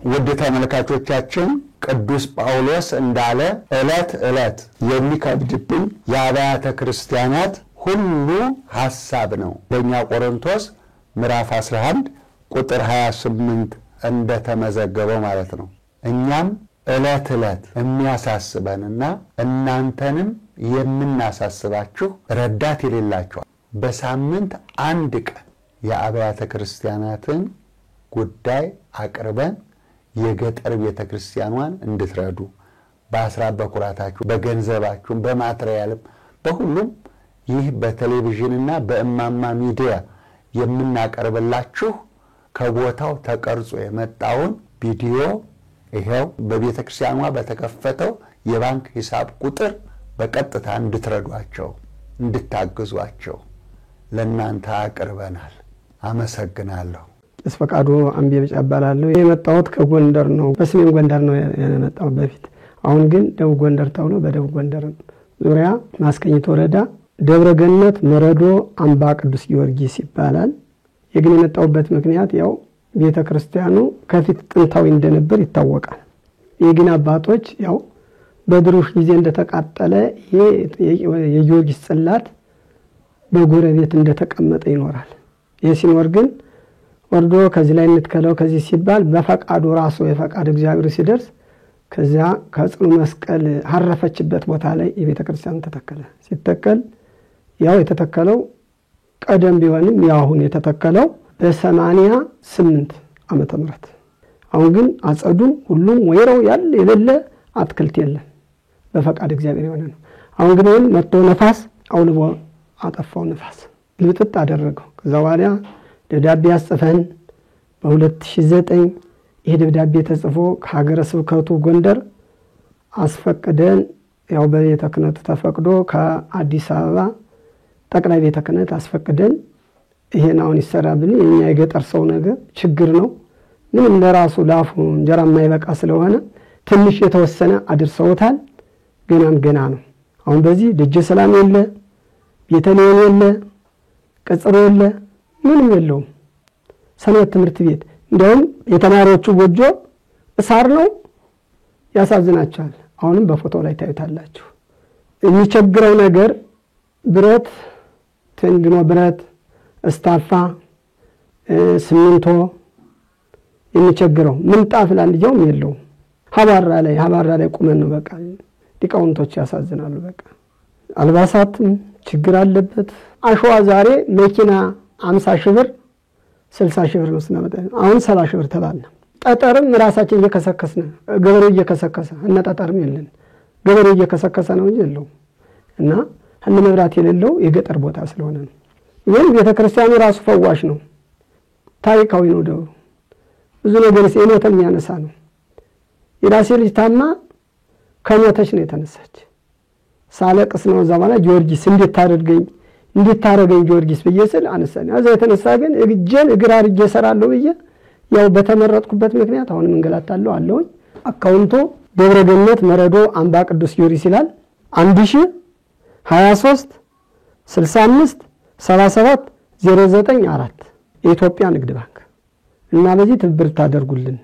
ውድ ተመልካቾቻችን ቅዱስ ጳውሎስ እንዳለ ዕለት የሚከብድብኝ የአብያተ ክርስቲያናት ሁሉ ሐሳብ ነው። በእኛ ቆሮንቶስ ምዕራፍ 11 ቁጥር 28 እንደተመዘገበው ማለት ነው። እኛም ዕለት የሚያሳስበንና እናንተንም የምናሳስባችሁ ረዳት የሌላችሁ በሳምንት አንድ ቀን የአብያተ ክርስቲያናትን ጉዳይ አቅርበን የገጠር ቤተክርስቲያኗን እንድትረዱ በአስራት በኩራታችሁ በገንዘባችሁ በማትሪያልም በሁሉም ይህ በቴሌቪዥንና በእማማ ሚዲያ የምናቀርብላችሁ ከቦታው ተቀርጾ የመጣውን ቪዲዮ ይሄው በቤተክርስቲያኗ በተከፈተው የባንክ ሂሳብ ቁጥር በቀጥታ እንድትረዷቸው እንድታግዟቸው ለእናንተ አቅርበናል። አመሰግናለሁ። እስፈቃዱ አንቤ ይባላልው። የመጣሁት ከጎንደር ነው። በሰሜን ጎንደር ነው የመጣው በፊት። አሁን ግን ደቡብ ጎንደር ተብሎ በደቡብ ጎንደር ዙሪያ ማስቀኝት ወረዳ ደብረገነት መረዶ አምባ ቅዱስ ጊዮርጊስ ይባላል። የግን የመጣሁበት ምክንያት ያው ቤተክርስቲያኑ ከፊት ጥንታዊ እንደነበር ይታወቃል። የግን አባቶች ያው በድሩሽ ጊዜ እንደተቃጠለ የጊዮርጊስ ጽላት በጎረቤት እንደተቀመጠ ይኖራል። የሲኖር ግን ወርዶ ከዚህ ላይ እንትከለው ከዚህ ሲባል በፈቃዱ ራሱ የፈቃድ እግዚአብሔር ሲደርስ ከዚያ ከጽኑ መስቀል አረፈችበት ቦታ ላይ የቤተክርስቲያን ተተከለ። ሲተከል ያው የተተከለው ቀደም ቢሆንም ያሁን የተተከለው በ88 ዓመተ ምህረት አሁን ግን አጸዱ ሁሉም ወይራው ያለ የሌለ አትክልት የለም በፈቃድ እግዚአብሔር የሆነ ነው። አሁን ግን መጥቶ ነፋስ አውልቦ አጠፋው። ነፋስ ልጥጥ አደረገው። ከዛ በኋላ ደብዳቤ አጽፈን በ2009 ይሄ ደብዳቤ ተጽፎ ከሀገረ ስብከቱ ጎንደር አስፈቅደን ያው በቤተ ክህነት ተፈቅዶ ከአዲስ አበባ ጠቅላይ ቤተ ክህነት አስፈቅደን ይሄን አሁን ይሰራብን የኛ የገጠር ሰው ነገር ችግር ነው። ምንም ለራሱ ላፉ እንጀራ የማይበቃ ስለሆነ ትንሽ የተወሰነ አድርሰውታል። ገና ነው። አሁን በዚህ ደጀ ሰላም የለ፣ ቤተልሔም የለ፣ ቅጽር የለ፣ ምንም የለውም። ሰንበት ትምህርት ቤት እንደውም የተማሪዎቹ ጎጆ እሳር ነው። ያሳዝናቸዋል። አሁንም በፎቶ ላይ ታዩታላችሁ። የሚቸግረው ነገር ብረት ተንድኖ ብረት እስታፋ ሲሚንቶ የሚቸግረው ምንጣፍ ላንዲያውም የለውም። ሀባራ ላይ ቁመን ነው በቃ። ዲቃውንቶች ያሳዝናሉ በቃ። አልባሳትም ችግር አለበት። አሸዋ ዛሬ መኪና 50 ሺህ ብር 60 ሺህ ብር ነው ስናመጣ አሁን 70 ሺህ ብር ተባለ። ጠጠርም ራሳችን እየከሰከስን ገበሬው እየከሰከሰ እና ጠጠርም የለን ገበሬው እየከሰከሰ ነው እንጂ የለው እና እነ መብራት የሌለው የገጠር ቦታ ስለሆነ ነው። ይሄን ቤተክርስቲያኑ ራሱ ፈዋሽ ነው። ታሪካዊ ነው። ደው ብዙ ነገር ሲኖተም ያነሳ ነው። የራሴ ልጅ ታማ ከሞተች ነው የተነሳች። ሳለቅስ ነው ዘባላ ጊዮርጊስ እንዴት ታረገኝ ጊዮርጊስ በየስል አነሳኝ። አዛ የተነሳ ግን እግጄን እግር አርጄ ሰራለሁ ብዬ ያው በተመረጥኩበት ምክንያት አሁን እንገላታለሁ አለውኝ። አካውንቱ ደብረገነት መረዶ አምባ ቅዱስ ጊዮርጊስ ይላል 1023 65 77 094 የኢትዮጵያ ንግድ ባንክ እና በዚህ ትብብር ታደርጉልን